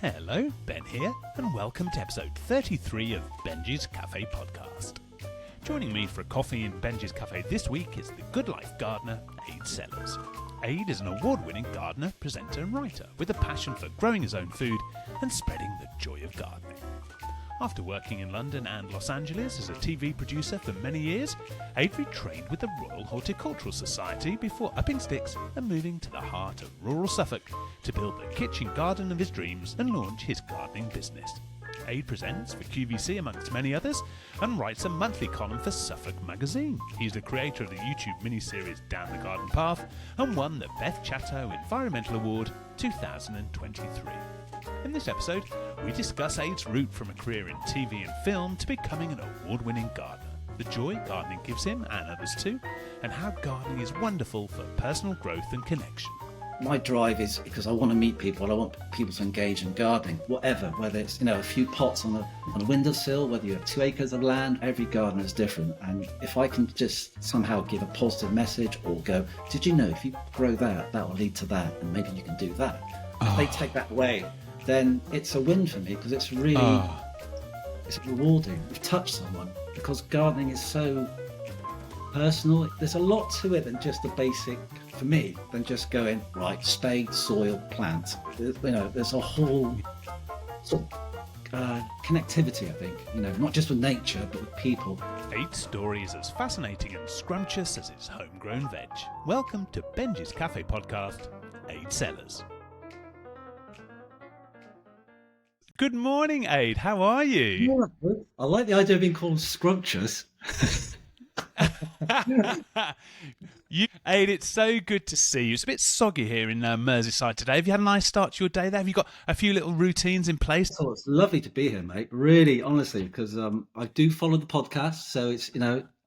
Hello, Ben here, and welcome to episode 33 of Benjy's Cafe podcast. Joining me for a coffee in Benjy's Cafe this week is the Good Life gardener, Ade Sellars. Ade is an award-winning gardener, presenter and writer with a passion for growing his own food and spreading the joy of gardening. After working in London and Los Angeles as a TV producer for many years, Ade retrained with the Royal Horticultural Society before upping sticks and moving to the heart of rural Suffolk to build the kitchen garden of his dreams and launch his gardening business. Ade presents for QVC amongst many others and writes a monthly column for Suffolk magazine. He's the creator of the YouTube miniseries Down the Garden Path and won the Beth Chatto Environmental Award 2023. In this episode, we discuss Ade's route from a career in TV and film to becoming an award-winning gardener, the joy gardening gives him and others too, and how gardening is wonderful for personal growth and connection. My drive is because I want to meet people. I want people to engage in gardening, whatever, whether it's a few pots on a windowsill, whether you have 2 acres of land. Every gardener is different, and if I can just somehow give a positive message or go, did you know if you grow that will lead to that, and maybe you can do that. If they take that away, then it's a win for me because it's really it's rewarding. You've touched someone because gardening is so personal. There's a lot to it than just the basic, for me, than just going, right, spade, soil, plant. There's a whole sort of connectivity, I think, not just with nature, but with people. Ade's story is as fascinating and scrumptious as his homegrown veg. Welcome to Benjy's Cafe podcast, Ade Sellars. Good morning, Ade. How are you? Yeah, I like the idea of being called scrumptious. Ade, it's so good to see you. It's a bit soggy here in Merseyside today. Have you had a nice start to your day there? Have you got a few little routines in place? Oh, it's lovely to be here, mate. Really, honestly, because I do follow the podcast. So it's,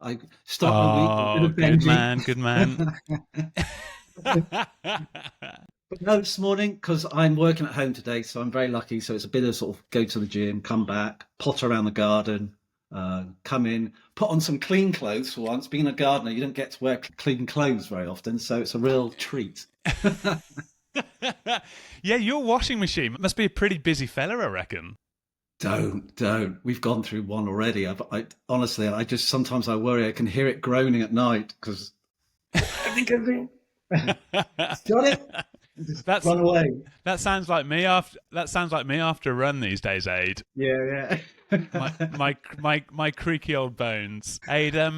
I start the week with a bit of Benjy. Good man. But no, this morning, because I'm working at home today, so I'm very lucky. So it's a bit of sort of go to the gym, come back, potter around the garden, come in, put on some clean clothes for once. Being a gardener, you don't get to wear clean clothes very often, so it's a real treat. Yeah, your washing machine must be a pretty busy fella, I reckon. Don't. We've gone through one already. Honestly, sometimes I worry. I can hear it groaning at night because I think got it. Run away. That sounds like me after a run these days, Ade. Yeah. my creaky old bones. Ade,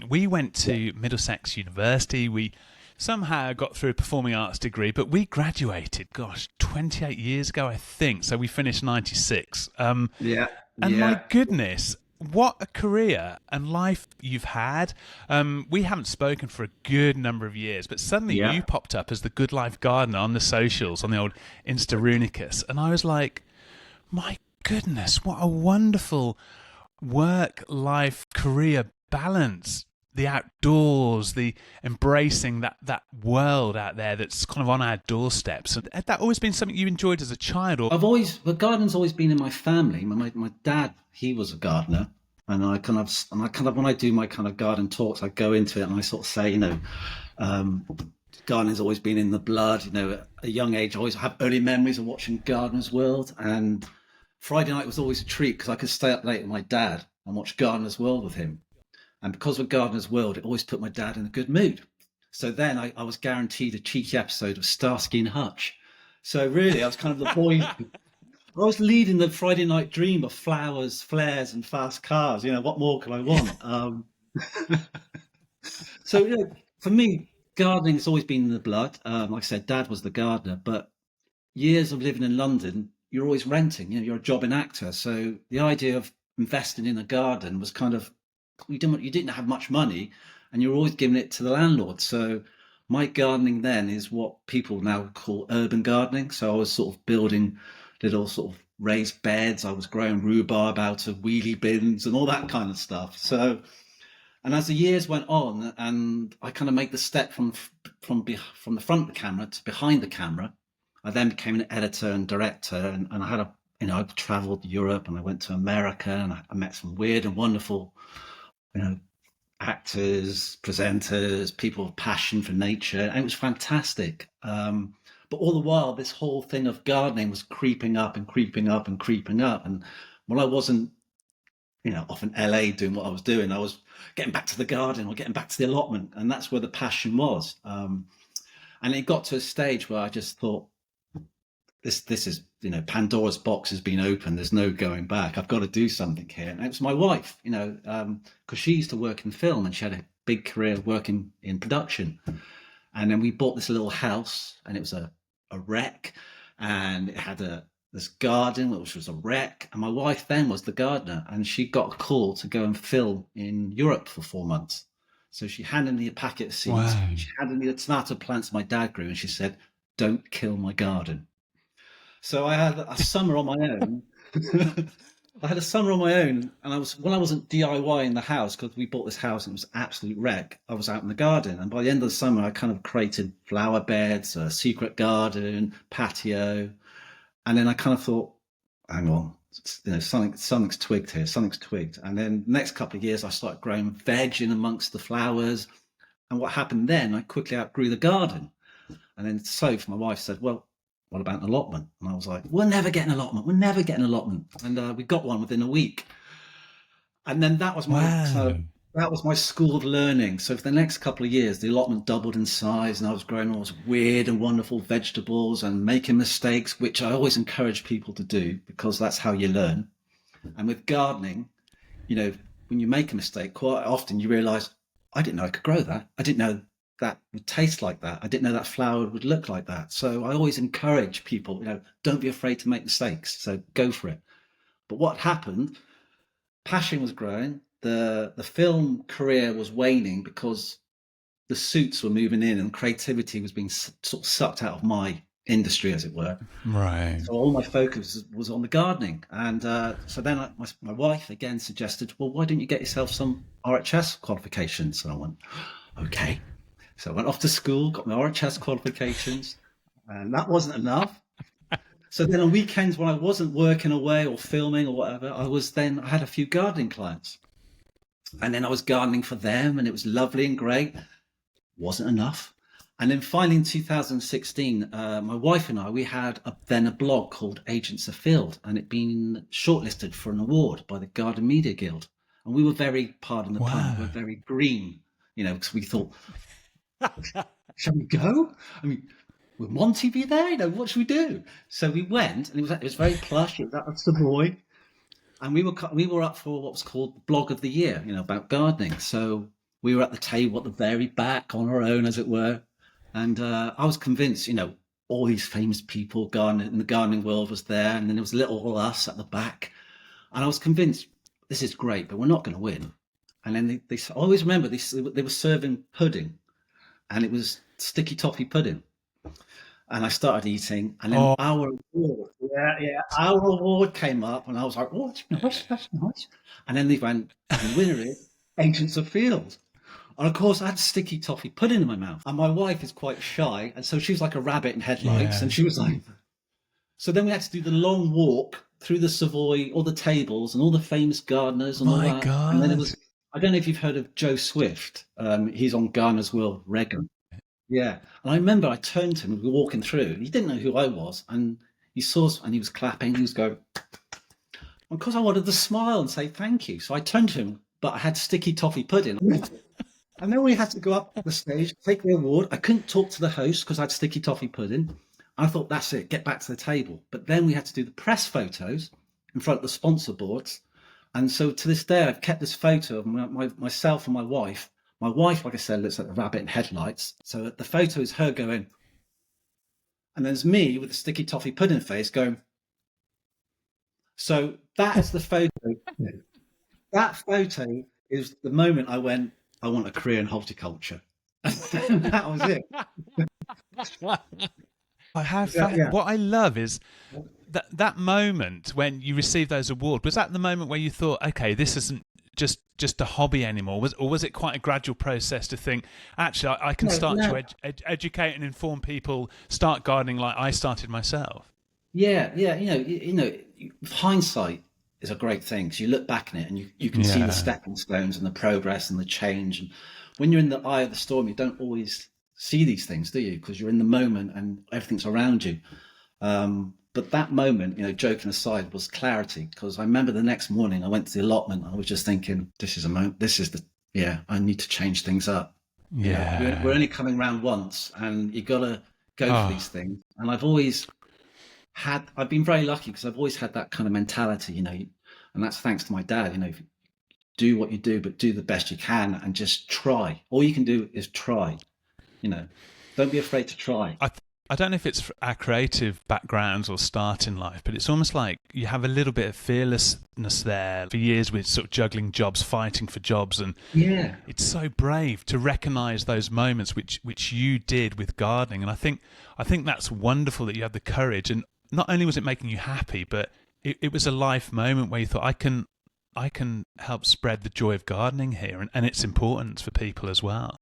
we went to Middlesex University. We somehow got through a performing arts degree, but we graduated, 28 years ago, I think. So we finished 96. My goodness, what a career and life you've had. We haven't spoken for a good number of years, but suddenly you popped up as the Good Life gardener on the socials, on the old Instarunicus. And I was like, my goodness, what a wonderful work-life career balance. The outdoors, the embracing that world out there that's kind of on our doorsteps. And had that always been something you enjoyed as a child? Or the garden's always been in my family. My dad, he was a gardener, and I kind of when I do my kind of garden talks, I go into it and I sort of say, gardening's always been in the blood. At a young age, I always have early memories of watching Gardener's World, and Friday night was always a treat because I could stay up late with my dad and watch Gardener's World with him. And because of Gardener's World, it always put my dad in a good mood. So then I was guaranteed a cheeky episode of Starsky and Hutch. So really, I was kind of the boy. I was leading the Friday night dream of flowers, flares, and fast cars. What more can I want? So for me, gardening has always been in the blood. Like I said, Dad was the gardener, but years of living in London, you're always renting. You're a jobbing actor. So the idea of investing in a garden was kind of, you didn't have much money and you're always giving it to the landlord. So my gardening then is what people now call urban gardening. So I was sort of building little sort of raised beds. I was growing rhubarb out of wheelie bins and all that kind of stuff. So, and as the years went on and I kind of made the step from the front of the camera to behind the camera, I then became an editor and director, and I had I traveled Europe and I went to America and I met some weird and wonderful actors, presenters, people with passion for nature, and it was fantastic. But But all the while, this whole thing of gardening was creeping up and creeping up and creeping up. And when I wasn't, off in LA doing what I was doing, I was getting back to the garden or getting back to the allotment. And that's where the passion was. And it got to a stage where I just thought, this is, Pandora's box has been opened. There's no going back. I've got to do something here. And it was my wife, because she used to work in film and she had a big career working in production. And then we bought this little house, and it was a wreck, and it had this garden which was a wreck. And my wife then was the gardener, and she got a call to go and film in Europe for 4 months. So she handed me a packet of seeds. Wow. She handed me the tomato plants my dad grew, and she said, "Don't kill my garden." So I had a summer on my own. I had a summer on my own, and when I wasn't DIYing the house, because we bought this house and it was an absolute wreck, I was out in the garden. And by the end of the summer, I kind of created flower beds, a secret garden, patio. And then I kind of thought, hang on, something's twigged here, something's twigged. And then the next couple of years, I started growing veg in amongst the flowers. And what happened then, I quickly outgrew the garden. And then Soph, my wife, said, "Well, what about an allotment?" And I was like, "We'll never get an allotment. We'll never get an allotment." And we got one within a week. And then that was my school of learning. So for the next couple of years, the allotment doubled in size, and I was growing all those weird and wonderful vegetables and making mistakes, which I always encourage people to do because that's how you learn. And with gardening, when you make a mistake, quite often you realize, I didn't know I could grow that. I didn't know that would taste like that. I didn't know that flower would look like that. So I always encourage people, don't be afraid to make mistakes. So go for it. But what happened, passion was growing. The film career was waning because the suits were moving in and creativity was being sort of sucked out of my industry, as it were. Right. So all my focus was on the gardening. And so then my wife again suggested, "Well, why don't you get yourself some RHS qualifications?" And I went, "Okay." So I went off to school, got my RHS qualifications, and that wasn't enough. So then on weekends when I wasn't working away or filming or whatever, I had a few gardening clients. And then I was gardening for them, and it was lovely and great. Wasn't enough. And then finally in 2016, my wife and I, we had then a blog called Agents Afield, and it'd been shortlisted for an award by the Garden Media Guild. And we were very, pardon the pun, we were very green, because we thought, shall we go? I mean, will Monty be there? What should we do? So we went, and it was very plush. It was at the Savoy, and we were up for what was called Blog of the Year, about gardening. So we were at the table at the very back on our own, as it were, and I was convinced, all these famous people in the gardening world was there, and then there was little us at the back, and I was convinced this is great, but we're not going to win. And then I always remember they were serving pudding. And it was sticky toffee pudding. And I started eating, and then our award came up, and I was like, "Oh, that's nice." And then they went, "The winner is Agents Afield." And of course, I had sticky toffee pudding in my mouth. And my wife is quite shy, and so she was like a rabbit in headlights, and she was like. So then we had to do the long walk through the Savoy, all the tables, and all the famous gardeners, and all that. God. And then it was. I don't know if you've heard of Joe Swift. He's on Gardener's World regularly. Yeah. And I remember I turned to him, we were walking through, he didn't know who I was. And he saw us, and he was clapping, he was going, and because I wanted to smile and say thank you. So I turned to him, but I had sticky toffee pudding. And then we had to go up the stage, take the award. I couldn't talk to the host because I had sticky toffee pudding. I thought, that's it, get back to the table. But then we had to do the press photos in front of the sponsor boards. And so to this day, I've kept this photo of myself and my wife. My wife, like I said, looks like a rabbit in headlights. So the photo is her going, and there's me with the sticky toffee pudding face going. So that is the photo. That photo is the moment I went, I want a career in horticulture. That was it. What I love is that moment when you received those awards. Was that the moment where you thought, okay, this isn't just a hobby anymore? Was it quite a gradual process to think, actually, I can start to educate and inform people, start gardening like I started myself? Yeah. Hindsight is a great thing because you look back on it and you can see the stepping stones and the progress and the change. And when you're in the eye of the storm, you don't always see these things, do you? Because you're in the moment and everything's around you. But that moment, joking aside, was clarity. Because I remember the next morning I went to the allotment. I was just thinking, this is a moment. I need to change things up. We're only coming round once, and you got to go for these things. And I've been very lucky because I've always had that kind of mentality, and that's thanks to my dad. Do what you do, but do the best you can, and just try. All you can do is try. Don't be afraid to try. I don't know if it's our creative backgrounds or start in life, but it's almost like you have a little bit of fearlessness there. For years we're sort of juggling jobs, fighting for jobs, and it's so brave to recognise those moments which you did with gardening. And I think that's wonderful that you had the courage. And not only was it making you happy, but it was a life moment where you thought, I can help spread the joy of gardening here and its importance for people as well.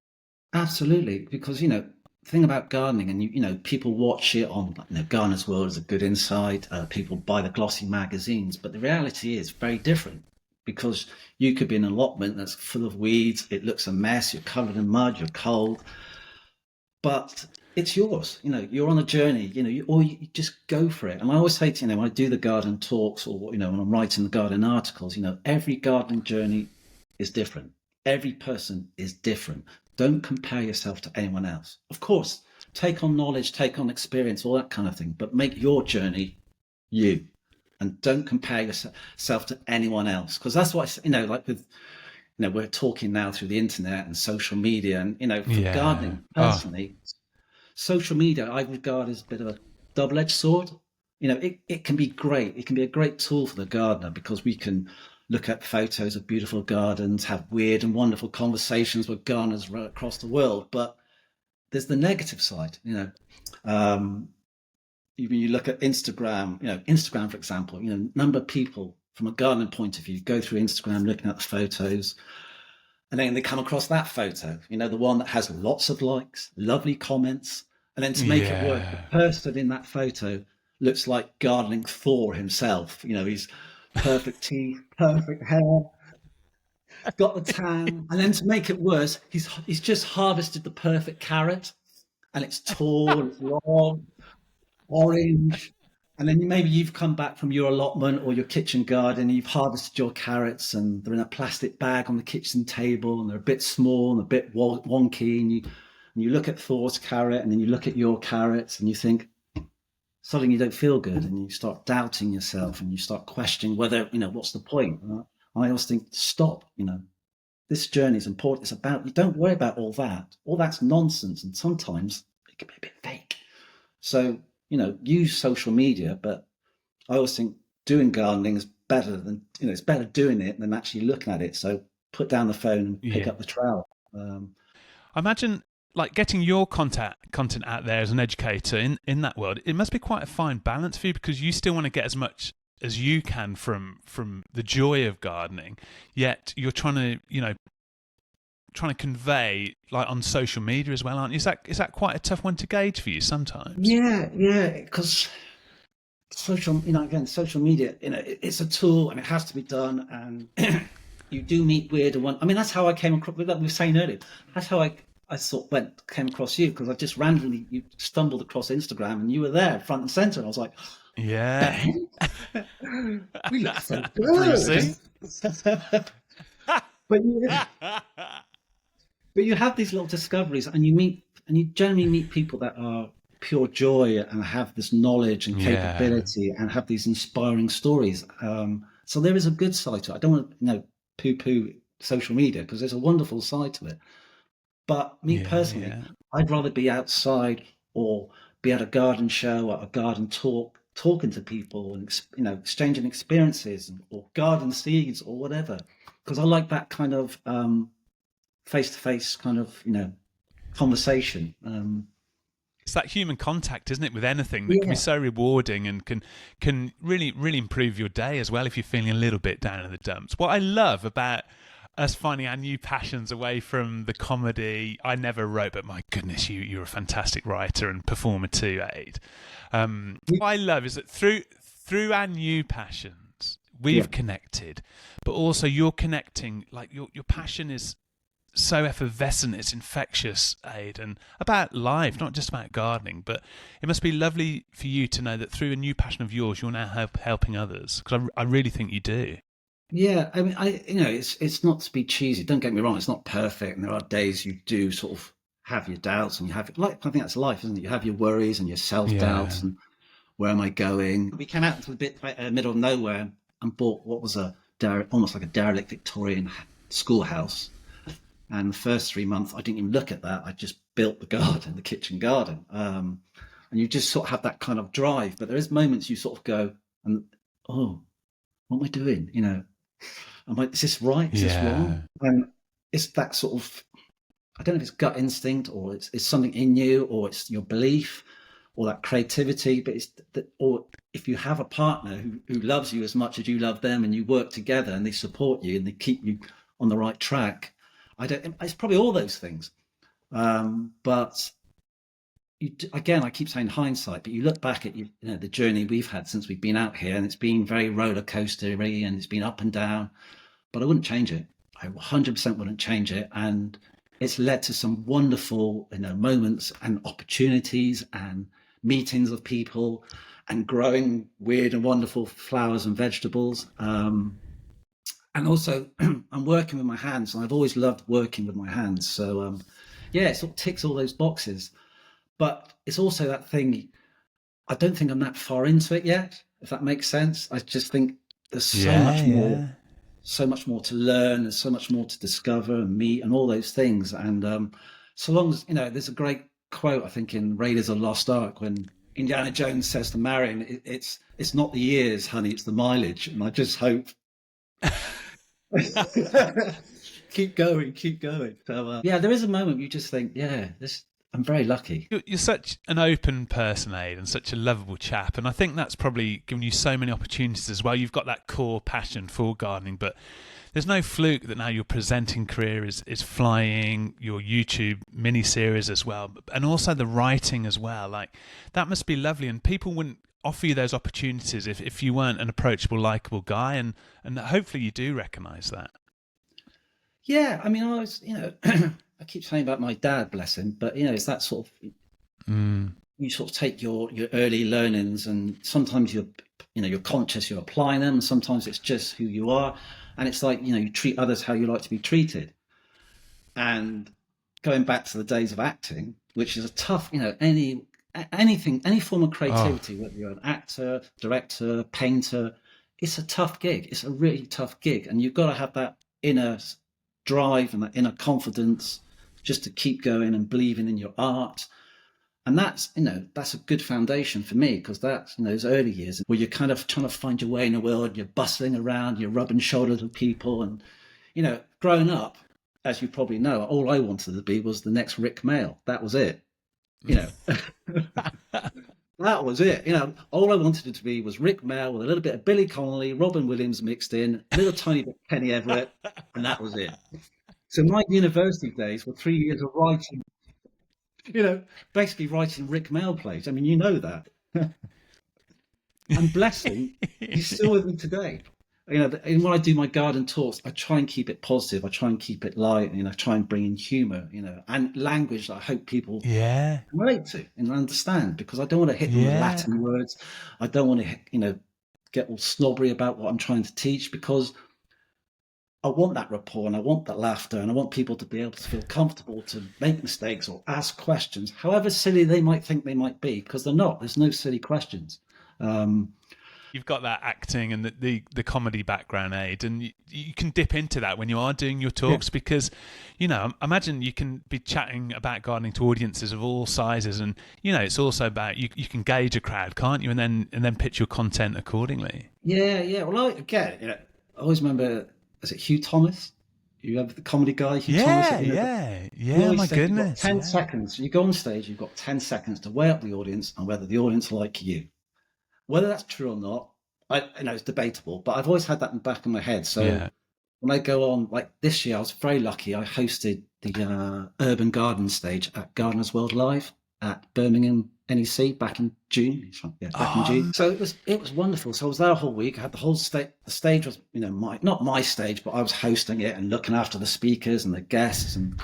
Absolutely, because the thing about gardening, and people watch it on Gardener's World is a good insight. People buy the glossy magazines, but the reality is very different, because you could be in an allotment that's full of weeds. It looks a mess. You're covered in mud. You're cold, but it's yours. You're on a journey. You just go for it. And I always say to when I do the garden talks, or when I'm writing the garden articles, every gardening journey is different. Every person is different. Don't compare yourself to anyone else. Of course, take on knowledge, take on experience, all that kind of thing, but make your journey you, and don't compare yourself to anyone else. Because that's what like with, we're talking now through the internet and social media, and for gardening personally, social media I regard as a bit of a double-edged sword. It can be great. It can be a great tool for the gardener, because we can look at photos of beautiful gardens, have weird and wonderful conversations with gardeners right across the world. But there's the negative side. Even you look at Instagram. Instagram, for example. Number of people from a gardening point of view go through Instagram looking at the photos, and then they come across that photo. The one that has lots of likes, lovely comments, and then to make it work, the person in that photo looks like gardening Thor himself. He's perfect teeth, perfect hair, got the tan, and then to make it worse, he's just harvested the perfect carrot, and it's tall, it's long, orange, and then maybe you've come back from your allotment or your kitchen garden, and you've harvested your carrots, and they're in a plastic bag on the kitchen table, and they're a bit small and a bit wonky, and you look at Thor's carrot, and then you look at your carrots, and you think, suddenly you don't feel good, and you start doubting yourself, and you start questioning whether, what's the point? I always think, stop, this journey is important. It's about, you don't worry about all that. All that's nonsense, and sometimes it can be a bit fake. So, use social media, but I always think doing gardening is better than, it's better doing it than actually looking at it. So put down the phone and pick up the trowel. I imagine, like, getting your content out there as an educator in that world, it must be quite a fine balance for you, because you still want to get as much as you can from the joy of gardening, yet you're trying to convey, like, on social media as well, aren't you? Is that quite a tough one to gauge for you sometimes? Yeah, because social media, it's a tool, and it has to be done, and you do meet weird and one. I mean, that's how I came across, like we were saying earlier, that's how I came across you, because I just randomly stumbled across Instagram, and you were there front and center, and I was like, Ben, we look so good. But you have these little discoveries, and you generally meet people that are pure joy and have this knowledge and capability and have these inspiring stories. So there is a good side to it. I don't want to poo-poo social media, because there's a wonderful side to it. But me personally, I'd rather be outside or be at a garden show or a garden talk, talking to people and exchanging experiences, or garden seeds or whatever, because I like that kind of face-to-face kind of conversation. It's that human contact, isn't it, with anything that can be so rewarding and can really, really improve your day as well if you're feeling a little bit down in the dumps. What I love about us finding our new passions away from the comedy, I never wrote, but my goodness, you're a fantastic writer and performer too, Ade. What I love is that through our new passions, we've connected, but also you're connecting, like your passion is so effervescent, it's infectious, Ade, and about life, not just about gardening. But it must be lovely for you to know that through a new passion of yours, you're now helping others, because I really think you do. Yeah, I mean, it's not to be cheesy. Don't get me wrong; it's not perfect, and there are days you do sort of have your doubts, and you have like I think that's life, isn't it? You have your worries and your self Yeah. doubts, and where am I going? We came out into the middle of nowhere and bought what was almost like a derelict Victorian schoolhouse. And the first 3 months, I didn't even look at that. I just built the garden, the kitchen garden, and you just sort of have that kind of drive. But there is moments you sort of go, and oh, what am I doing? I'm like, is this right? Is this Yeah. wrong? And it's that sort of, I don't know if it's gut instinct or it's something in you or it's your belief or that creativity, but it's that, or if you have a partner who loves you as much as you love them and you work together and they support you and they keep you on the right track. It's probably all those things. But again, I keep saying hindsight, but you look back at the journey we've had since we've been out here, and it's been very roller coastery, and it's been up and down. But I wouldn't change it. I 100% wouldn't change it, and it's led to some wonderful, moments and opportunities and meetings of people, and growing weird and wonderful flowers and vegetables. And also, I'm working with my hands, and I've always loved working with my hands. So, yeah, it sort of ticks all those boxes. But it's also that thing, I don't think I'm that far into it yet, if that makes sense. I just think there's Yeah, yeah. so much more to learn, there's so much more to discover and meet and all those things. And so long as, there's a great quote, I think, in Raiders of the Lost Ark when Indiana Jones says to Marion, it's not the years, honey, it's the mileage. And I just hope keep going, keep going. So yeah, there is a moment you just think, yeah, I'm very lucky. You're such an open person, Aid, and such a lovable chap. And I think that's probably given you so many opportunities as well. You've got that core passion for gardening, but there's no fluke that now your presenting career is flying, your YouTube mini-series as well, and also the writing as well. Like, that must be lovely. And people wouldn't offer you those opportunities if you weren't an approachable, likable guy. And hopefully you do recognise that. Yeah, I mean, I was, I keep saying about my dad, bless him, but it's that sort of you sort of take your early learnings, and sometimes you're conscious, you're applying them, and sometimes it's just who you are, and it's like you treat others how you like to be treated. And going back to the days of acting, which is a tough, any form of creativity, whether you're an actor, director, painter, it's a tough gig. It's a really tough gig, and you've got to have that inner drive and that inner confidence just to keep going and believing in your art. And that's a good foundation for me, because that's those early years where you're kind of trying to find your way in the world, you're bustling around, you're rubbing shoulders with people. And growing up, as you probably know, all I wanted to be was the next Rick Mail. That was it. That was it. All I wanted it to be was Rick Mail with a little bit of Billy Connolly, Robin Williams mixed in, a little tiny bit of Kenny Everett, and that was it. So my university days were 3 years of writing, basically writing Rick Mail plays. I mean, you know that. And bless him, he's still with me today. And when I do my garden talks, I try and keep it positive. I try and keep it light. Try and bring in humour. And language that I hope people relate to and understand. Because I don't want to hit them with Latin words. I don't want to, get all slobbery about what I'm trying to teach, because I want that rapport and I want that laughter, and I want people to be able to feel comfortable to make mistakes or ask questions, however silly they might think they might be, because they're not. There's no silly questions. You've got that acting and the comedy background, Aid, and you can dip into that when you are doing your talks, because, imagine you can be chatting about gardening to audiences of all sizes, and, it's also about, you can gauge a crowd, can't you, and then pitch your content accordingly. Yeah. Well, I always remember, is it Hugh Thomas? You have the comedy guy, Hugh Thomas. Yeah, my goodness. 10 seconds. You go on stage, you've got 10 seconds to weigh up the audience and whether the audience like you. Whether that's true or not, I know it's debatable, but I've always had that in the back of my head. So when I go on, like this year, I was very lucky. I hosted the Urban Garden stage at Gardeners World Live at Birmingham NEC back in June. Back in Oh, June. So it was wonderful. So I was there a whole week. I had the whole stage. The stage was, not my stage, but I was hosting it and looking after the speakers and the guests, and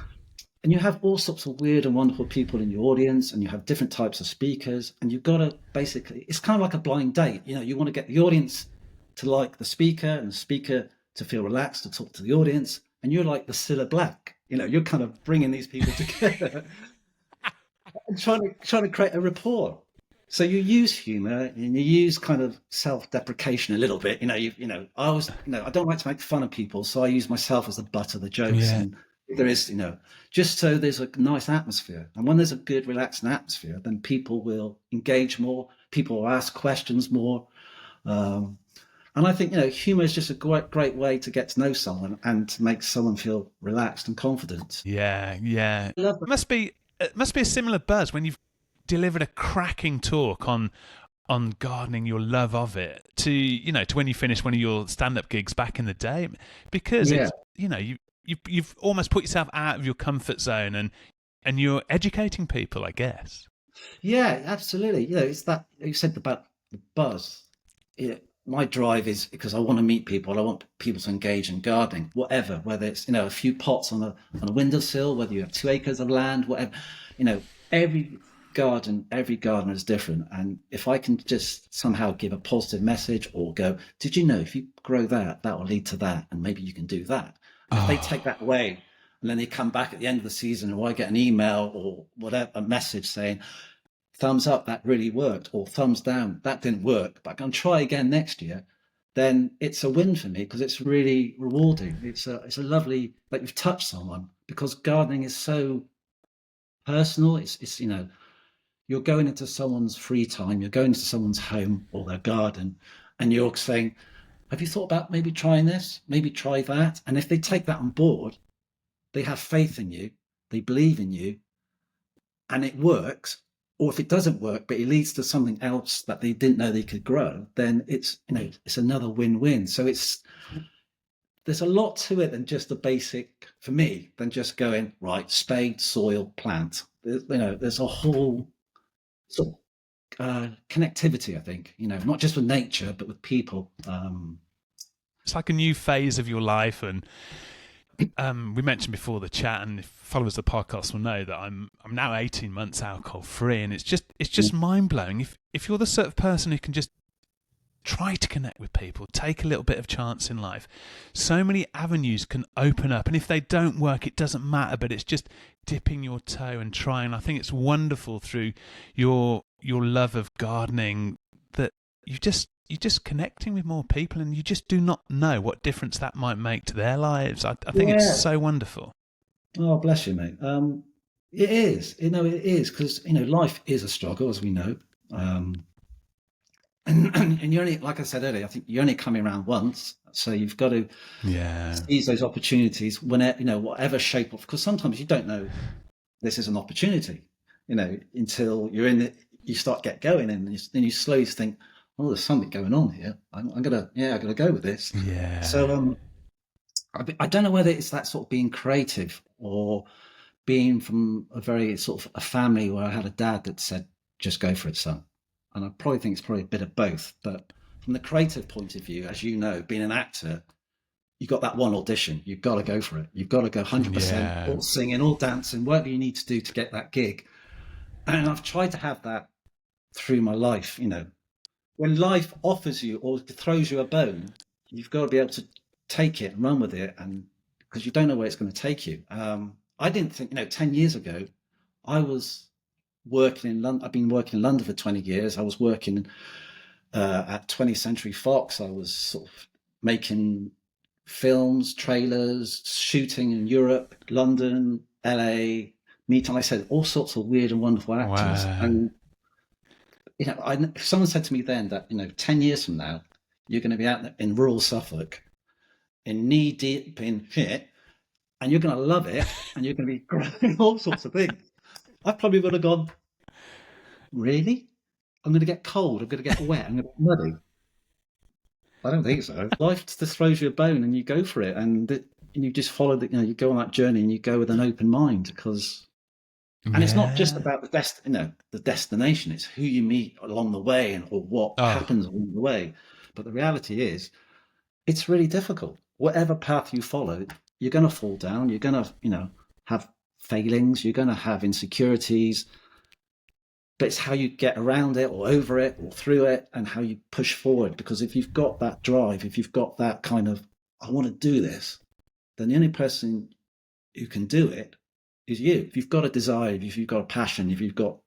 you have all sorts of weird and wonderful people in your audience, and you have different types of speakers, and you've got to basically, it's kind of like a blind date. You want to get the audience to like the speaker, and the speaker to feel relaxed to talk to the audience, and you're like the Cilla Black. You're kind of bringing these people together and trying to create a rapport. So you use humor and you use kind of self-deprecation a little bit. I don't like to make fun of people, so I use myself as the butt of the jokes. yeah. And there is, just so there's a nice atmosphere. And when there's a good, relaxing atmosphere, then people will engage more. People will ask questions more. And I think, humor is just a great way to get to know someone and to make someone feel relaxed and confident. Yeah, yeah. I love that. It must be a similar buzz when you've delivered a cracking talk on gardening, your love of it, to when you finish one of your stand-up gigs back in the day, because Yeah. it's you've almost put yourself out of your comfort zone, and you're educating people, I guess. Yeah, absolutely. It's that you said about the buzz. My drive is because I want to meet people. I want people to engage in gardening, whatever, whether it's, a few pots on a windowsill, whether you have 2 acres of land, whatever, every every gardener is different. And if I can just somehow give a positive message or go, did you know if you grow that, that will lead to that, and maybe you can do that. And if they take that away and then they come back at the end of the season, or I get an email or whatever, a message saying, thumbs up, that really worked, or thumbs down, that didn't work, but I can try again next year, then it's a win for me, because it's really rewarding. It's a lovely, like, you've touched someone, because gardening is so personal. It's you're going into someone's free time, you're going into someone's home or their garden, and you're saying, have you thought about maybe trying this, maybe try that? And if they take that on board, they have faith in you, they believe in you, and it works. Or if it doesn't work, but it leads to something else that they didn't know they could grow, then it's another win-win. So there's a lot to it than just the basic, for me, than just going, right, spade, soil, plant. There's a whole sort of connectivity, I think, not just with nature, but with people. It's like a new phase of your life, and we mentioned before the chat, and if followers of the podcast will know that I'm now 18 months alcohol free, and it's just mind blowing. If you're the sort of person who can just try to connect with people, take a little bit of chance in life, so many avenues can open up, and if they don't work, it doesn't matter. But it's just dipping your toe and trying. I think it's wonderful through your love of gardening that you're just connecting with more people, and you just do not know what difference that might make to their lives. I think it's so wonderful. Oh, bless you, mate. It is, it is, because life is a struggle, as we know. And you're only, like I said earlier, I think you're only coming around once, so you've got to seize those opportunities whenever, whatever shape of. Because sometimes you don't know this is an opportunity, until you're in it, you start get going, and then you slowly think, oh, there's something going on here. I'm gonna go with this. Yeah. So I don't know whether it's that sort of being creative, or being from a very sort of a family where I had a dad that said, just go for it, son. And I probably think it's probably a bit of both. But from the creative point of view, as you know, being an actor, you've got that one audition. You've got to go for it. You've got to go 100%, all singing, all dancing, whatever you need to do to get that gig. And I've tried to have that through my life. When life offers you or throws you a bone, you've got to be able to take it and run with it, and because you don't know where it's going to take you. I didn't think, 10 years ago, I was working in London. I've been working in London for 20 years. I was working at 20th Century Fox. I was sort of making films, trailers, shooting in Europe, London, LA, meeting, like I said, all sorts of weird and wonderful actors. Wow. And, if someone said to me then that, 10 years from now, you're going to be out in rural Suffolk, in knee deep in shit, and you're going to love it, and you're going to be growing all sorts of things, I probably would have gone, really? I'm going to get cold, I'm going to get wet, I'm going to get muddy. I don't think so. Life just throws you a bone and you go for it, and you just follow you go on that journey, and you go with an open mind, because And it's not just Yeah. about the destination. It's who you meet along the way or what Oh, happens along the way. But the reality is, it's really difficult. Whatever path you follow, you're going to fall down. You're going to, have failings. You're going to have insecurities. But it's how you get around it or over it or through it and how you push forward. Because if you've got that drive, if you've got that kind of, I want to do this, then the only person who can do it is you. If you've got a desire, if you've got a passion, if you've got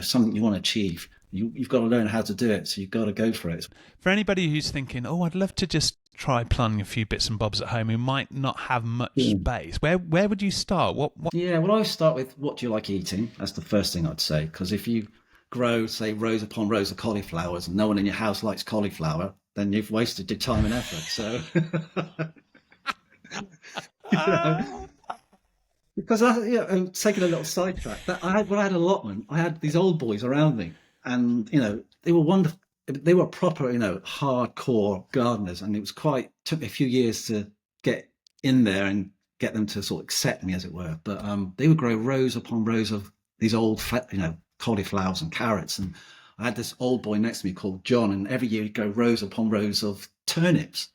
something you want to achieve, you've got to learn how to do it. So you've got to go for it. for anybody who's thinking, oh, I'd love to just try planning a few bits and bobs at home who might not have much Yeah. space, where would you start? What? Yeah, well, I always start with what do you like eating? That's the first thing I'd say. Because if you grow, say, rows upon rows of cauliflowers and no one in your house likes cauliflower, then you've wasted your time and effort. So, you know, because I'm taking a little sidetrack. When I had an allotment, I had these old boys around me, and they were wonderful. They were proper, hardcore gardeners, and took me a few years to get in there and get them to sort of accept me, as it were. But they would grow rows upon rows of these old, cauliflowers and carrots, and I had this old boy next to me called John, and every year he'd grow rows upon rows of turnips.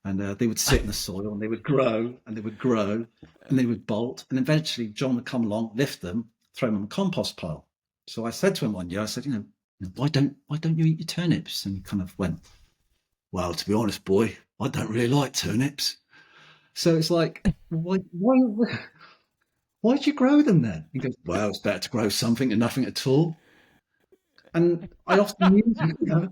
And they would sit in the soil and they would grow and they would grow and they would bolt. And eventually John would come along, lift them, throw them on the compost pile. So I said to him one year, I said, why don't you eat your turnips? And he kind of went, well, to be honest, boy, I don't really like turnips. So it's like, why'd you grow them then? He goes, well, it's better to grow something than nothing at all. And I often use, I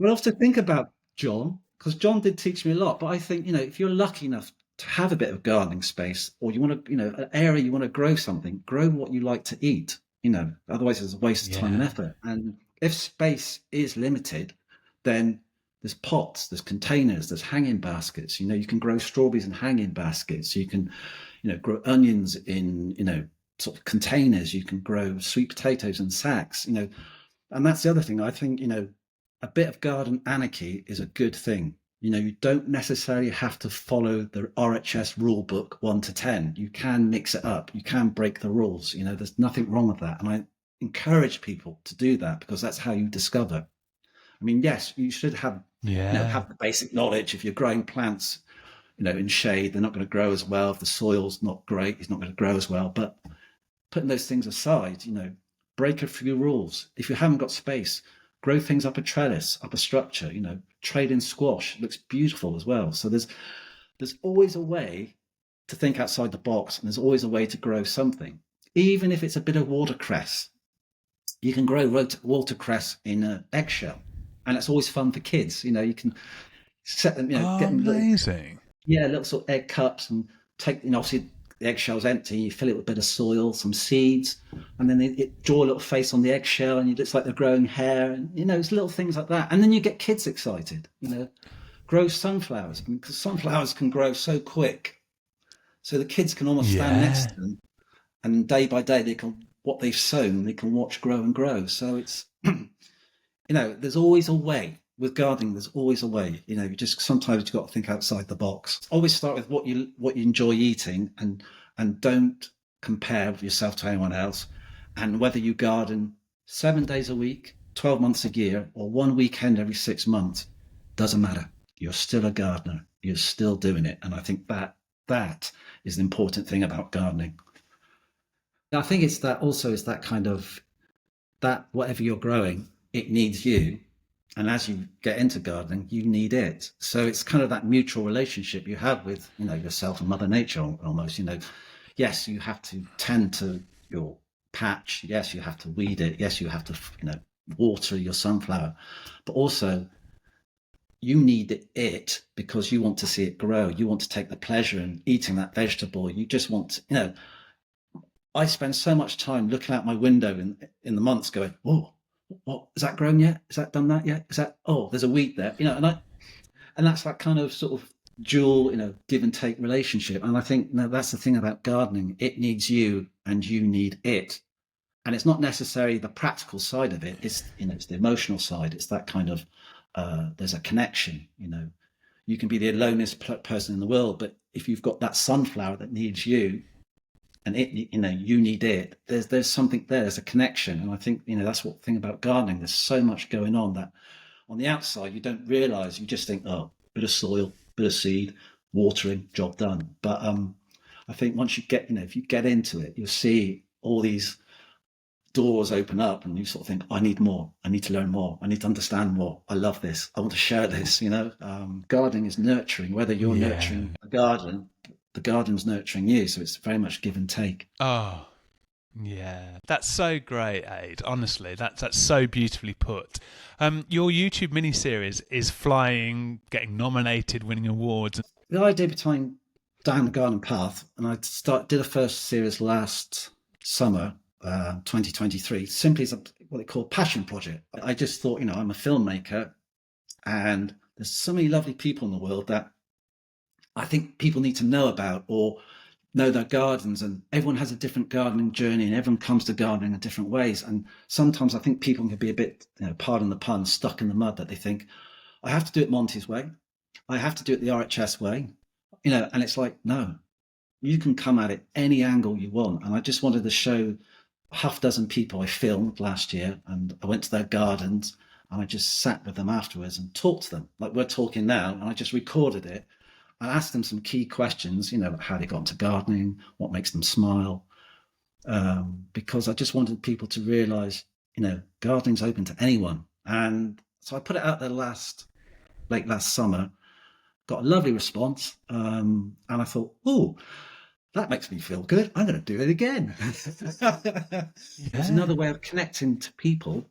often think about John, because John did teach me a lot. But I think, if you're lucky enough to have a bit of gardening space, or you want to, an area you want to grow something, grow what you like to eat. Otherwise it's a waste of time and Yeah. effort. And if space is limited, then there's pots, there's containers, there's hanging baskets. You can grow strawberries in hanging baskets. You can, grow onions in, sort of containers. You can grow sweet potatoes in sacks. And that's the other thing. I think, a bit of garden anarchy is a good thing. You don't necessarily have to follow the RHS rule book 1 to 10. You can mix it up. You can break the rules. There's nothing wrong with that. And I encourage people to do that because that's how you discover. I mean, yes, you should have, Yeah. have the basic knowledge. If you're growing plants, in shade, they're not going to grow as well. If the soil's not great, it's not going to grow as well. But putting those things aside, break a few rules. If you haven't got space, grow things up a trellis, up a structure, trade in squash. It looks beautiful as well. So there's always a way to think outside the box, and there's always a way to grow something. Even if it's a bit of watercress, you can grow watercress in an eggshell, and it's always fun for kids. You can set them, Oh, get them amazing. little sort of egg cups and take, obviously the eggshell's empty, you fill it with a bit of soil, some seeds, and then it draw a little face on the eggshell and it looks like they're growing hair, and it's little things like that. And then you get kids excited, grow sunflowers, because sunflowers can grow so quick. So the kids can almost stand next Yeah. to them, and day by day what they've sown, they can watch grow and grow. So it's there's always a way. With gardening, there's always a way. You just sometimes you've got to think outside the box. Always start with what you enjoy eating, and don't compare yourself to anyone else. And whether you garden 7 days a week, 12 months a year, or one weekend every 6 months, doesn't matter. You're still a gardener. You're still doing it. And I think that is the important thing about gardening. I think it's that kind of that whatever you're growing, it needs you. And as you get into gardening, you need it. So it's kind of that mutual relationship you have with, yourself and Mother Nature almost. Yes, you have to tend to your patch. Yes, you have to weed it. Yes, you have to, water your sunflower. But also, you need it because you want to see it grow. You want to take the pleasure in eating that vegetable. You just want to, I spend so much time looking out my window in the months going, whoa, what is that grown yet? Is that done that yet? Is that, oh, there's a weed there, and that's that kind of sort of dual, give and take relationship. And I think that's the thing about gardening. It needs you and you need it. And it's not necessarily the practical side of it. It's, it's the emotional side. It's that kind of, there's a connection, you can be the alonest person in the world, but if you've got that sunflower that needs you, and you need it. There's something there. There's a connection, and I think that's what thing about gardening. There's so much going on that on the outside you don't realise. You just think, oh, bit of soil, bit of seed, watering, job done. But I think once you get, if you get into it, you'll see all these doors open up, and you sort of think, I need more. I need to learn more. I need to understand more. I love this. I want to share this. Gardening is nurturing. Whether you're nurturing a garden, the garden's nurturing you. So it's very much give and take. Oh, yeah. That's so great, Ade. Honestly, that's so beautifully put. Your YouTube miniseries is flying, getting nominated, winning awards. The idea behind Down the Garden Path, and I did a first series last summer, 2023, simply as what they call passion project. I just thought, I'm a filmmaker, and there's so many lovely people in the world that I think people need to know about or know their gardens, and everyone has a different gardening journey, and everyone comes to gardening in different ways. And sometimes I think people can be a bit, pardon the pun, stuck in the mud, that they think, I have to do it Monty's way. I have to do it the RHS way, and it's like, no, you can come at it any angle you want. And I just wanted to show half dozen people I filmed last year, and I went to their gardens and I just sat with them afterwards and talked to them like we're talking now. And I just recorded it. I asked them some key questions, how they got into gardening, what makes them smile, because I just wanted people to realise, gardening's open to anyone. And so I put it out there late last summer, got a lovely response, and I thought, oh, that makes me feel good. I'm going to do it again. It's another way of connecting to people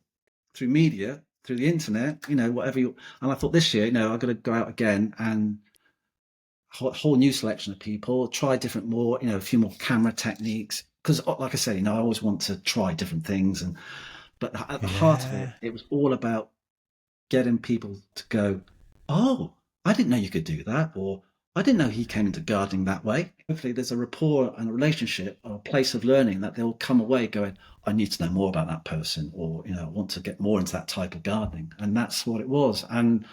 through media, through the internet, whatever you. And I thought this year, I'm going to go out again and a whole new selection of people, try different a few more camera techniques. Because, like I say, I always want to try different things, but at the heart of it, it was all about getting people to go, oh, I didn't know you could do that, or I didn't know he came into gardening that way. Hopefully there's a rapport and a relationship or a place of learning that they'll come away going, I need to know more about that person, or, I want to get more into that type of gardening. And that's what it was. And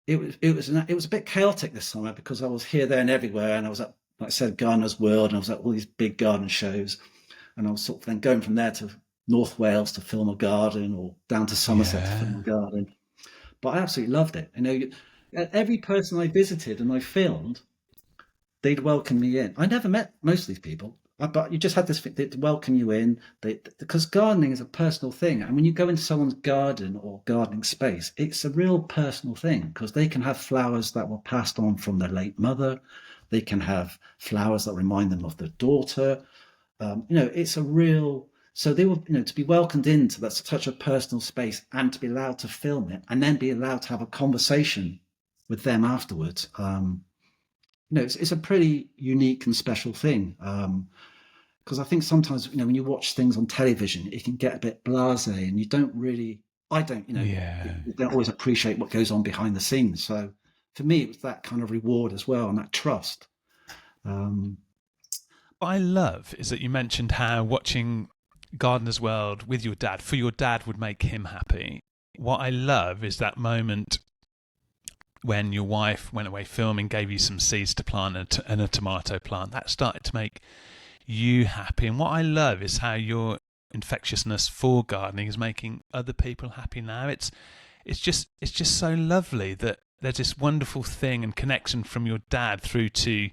it was a bit chaotic this summer, because I was here, there and everywhere. And I was at, like I said, Gardener's World, and I was at all these big garden shows. And I was sort of then going from there to North Wales to film a garden, or down to Somerset to film a garden. But I absolutely loved it. Every person I visited and I filmed, they'd welcome me in. I never met most of these people, but you just had this thing, they'd welcome you in, because gardening is a personal thing. And when you go into someone's garden or gardening space, it's a real personal thing, because they can have flowers that were passed on from their late mother. They can have flowers that remind them of their daughter. It's a real. So they were, to be welcomed into that's such a personal space, and to be allowed to film it, and then be allowed to have a conversation with them afterwards. It's a pretty unique and special thing. Because I think sometimes, when you watch things on television, it can get a bit blasé, and you don't really, you don't always appreciate what goes on behind the scenes. So for me, it was that kind of reward as well, and that trust. What I love is that you mentioned how watching Gardener's World with your dad, for your dad, would make him happy. What I love is that moment when your wife went away filming, gave you some seeds to plant and a tomato plant. That started to make you happy. And what I love is how your infectiousness for gardening is making other people happy now. It's just so lovely that there's this wonderful thing and connection from your dad through to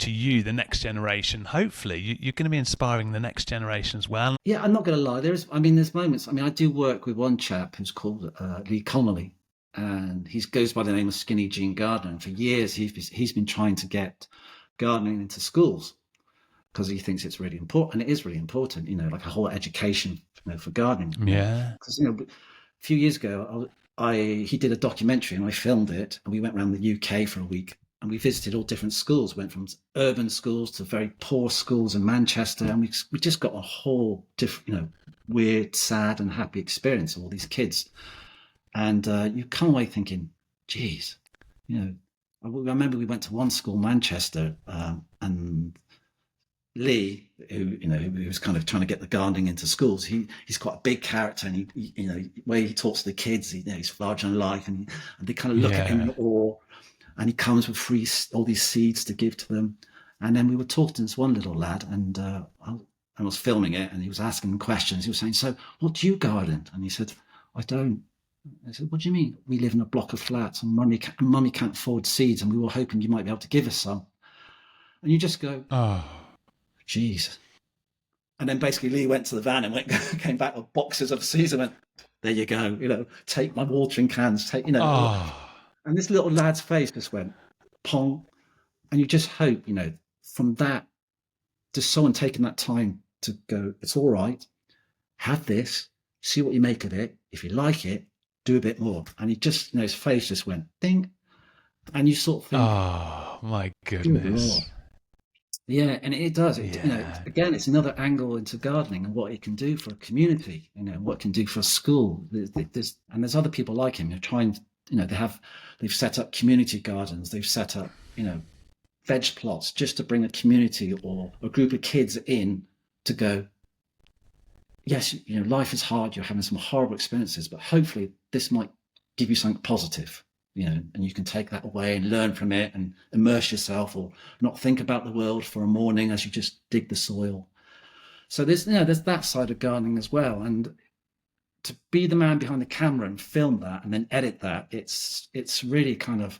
you, the next generation. Hopefully you're going to be inspiring the next generation as well. Yeah, I'm not going to lie. There's moments. I do work with one chap who's called Lee Connolly, and he goes by the name of Skinny Jean Gardner. And for years, he's been trying to get gardening into schools, because he thinks it's really important. And it is really important, like a whole education for gardening. Yeah. Because, a few years ago, he did a documentary, and I filmed it, and we went around the UK for a week. And we visited all different schools, went from urban schools to very poor schools in Manchester. And we just got a whole different, weird, sad and happy experience of all these kids. And you come away thinking, geez, I remember we went to one school, Manchester, and Lee, who was kind of trying to get the gardening into schools, he's quite a big character, and he way he talks to the kids, he's larger than life, and they kind of look at him in awe. And he comes with all these seeds to give to them. And then we were talking to this one little lad, and I was filming it, and he was asking him questions. He was saying, "So, what do you garden?" And he said, "I don't." I said, "What do you mean? We live in a block of flats, and mummy can't afford seeds, and we were hoping you might be able to give us some." And you just go, Oh, "Geez." And then basically Lee went to the van and came back with boxes of seeds and went, "There you go. Take my watering cans. oh, And this little lad's face just went, pong. And you just hope, from that, just someone taking that time to go, it's all right, have this, see what you make of it. If you like it, do a bit more. And he just, his face just went ding. And you sort of think, oh, my good Lord. goodness. Yeah, and it does. Yeah. Again, it's another angle into gardening and what it can do for a community. What it can do for a school. There's other people like him who trying. They've set up community gardens. They've set up veg plots just to bring a community or a group of kids in to go. Yes, life is hard. You're having some horrible experiences, but hopefully this might give you something positive. And you can take that away and learn from it and immerse yourself, or not think about the world for a morning as you just dig the soil. So there's that side of gardening as well. And to be the man behind the camera and film that and then edit that, it's really kind of,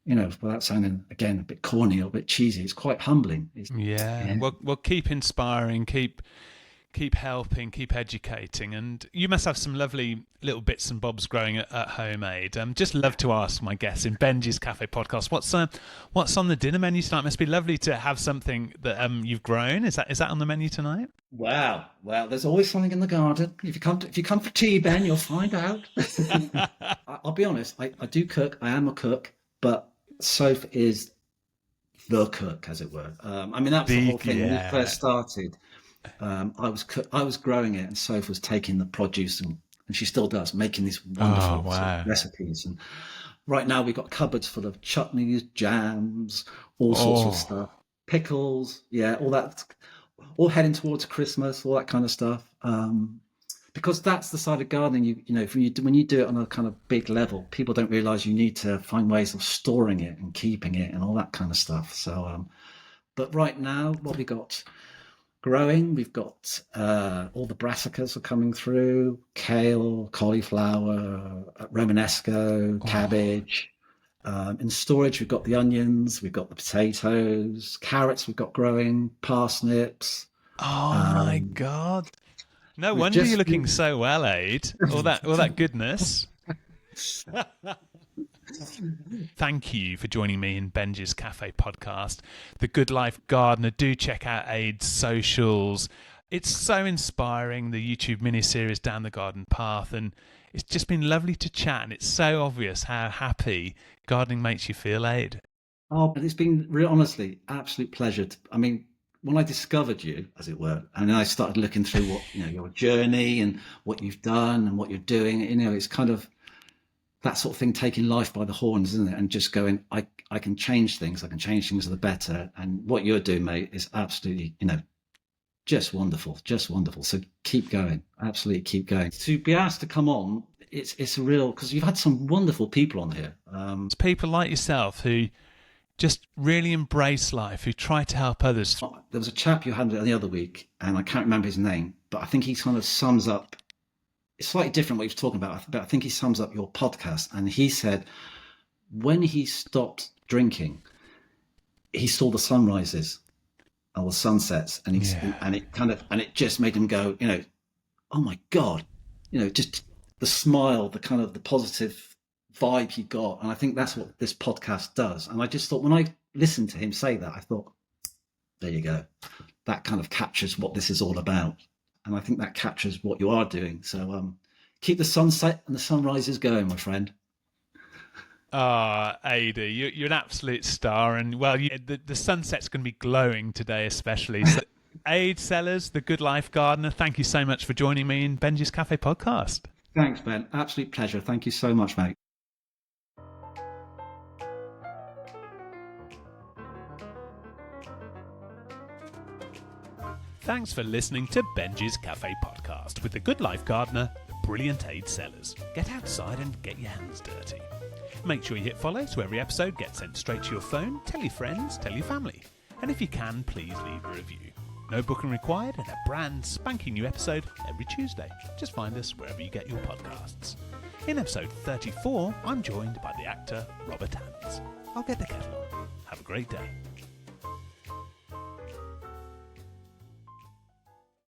without sounding again a bit corny or a bit cheesy, it's quite humbling. Yeah. Well, keep inspiring, keep helping, keep educating, and you must have some lovely little bits and bobs growing at home, Ade. Just love to ask my guests in Benjy's Cafe podcast, what's on the dinner menu tonight? Must be lovely to have something that you've grown. Is that on the menu tonight? Wow, well, there's always something in the garden. If you come for tea, Ben, you'll find out. I'll be honest, I do cook. I am a cook, but Soph is the cook, as it were. That was the whole thing when we first started. I was growing it, and Soph was taking the produce, and she still does, making these wonderful sort of recipes. And right now we've got cupboards full of chutneys, jams, all sorts of stuff, pickles, all that, all heading towards Christmas, all that kind of stuff. Because that's the side of gardening. When you do it on a kind of big level, people don't realise you need to find ways of storing it and keeping it and all that kind of stuff. So, but right now, what we got growing, we've got all the brassicas are coming through, kale, cauliflower, Romanesco, cabbage. In storage, we've got the onions, we've got the potatoes, carrots we've got growing, parsnips. Oh my God. No wonder you're looking so well, Ade. All that goodness. Thank you for joining me in Benjy's Cafe podcast, The Good Life Gardener. Do check out Ade's socials. It's so inspiring, the YouTube mini-series Down the Garden Path, and it's just been lovely to chat, and it's so obvious how happy gardening makes you feel, Ade. Oh, but it's been honestly, absolute pleasure. When I discovered you, as it were, and then I started looking through what, your journey and what you've done and what you're doing, it's kind of that sort of thing, taking life by the horns, isn't it? And just going, I can change things. I can change things for the better. And what you're doing, mate, is absolutely, just wonderful, just wonderful. So keep going, absolutely keep going. To be asked to come on, it's a real, because you've had some wonderful people on here. It's people like yourself who just really embrace life, who try to help others. There was a chap you had the other week, and I can't remember his name, but I think he kind of sums up, it's slightly different what he was talking about, but I think he sums up your podcast. And he said when he stopped drinking, he saw the sunrises or the sunsets, and it just made him go, oh my God, just the smile, the kind of the positive vibe he got. And I think that's what this podcast does. And I just thought, when I listened to him say that, I thought, there you go. That kind of captures what this is all about. And I think that captures what you are doing. So keep the sunset and the sunrises going, my friend. Ade, you're an absolute star. And, well, the sunset's going to be glowing today especially. So, Ade Sellars, The Good Life Gardener, thank you so much for joining me in Benjy's Cafe podcast. Thanks, Ben. Absolute pleasure. Thank you so much, mate. Thanks for listening to Benjy's Cafe podcast with the Good Life Gardener, the brilliant Ade Sellars. Get outside and get your hands dirty. Make sure you hit follow so every episode gets sent straight to your phone. Tell your friends, tell your family. And if you can, please leave a review. No booking required and a brand spanking new episode every Tuesday. Just find us wherever you get your podcasts. In episode 34, I'm joined by the actor Robert Hans. I'll get the kettle on. Have a great day.